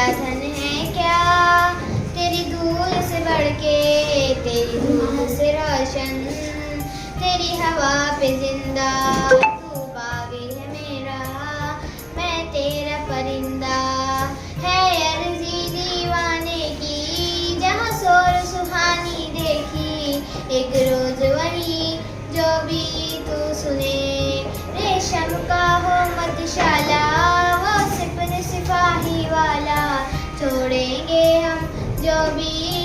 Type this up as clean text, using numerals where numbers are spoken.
तेरा धन है क्या, तेरी धूल से बढ़ के, तेरी धूल से रोशन, तेरी हवा पे जिंदा, तू बागी है मेरा, मैं तेरा परिंदा। है अर्जी दीवाने की, जहाँ शोर सुहानी देखी, एक रोज वही जो भी तू सुने। रेशम का हो मधुशाला, वो सिपन सिपाही वाला, छोड़ेंगे हम जो भी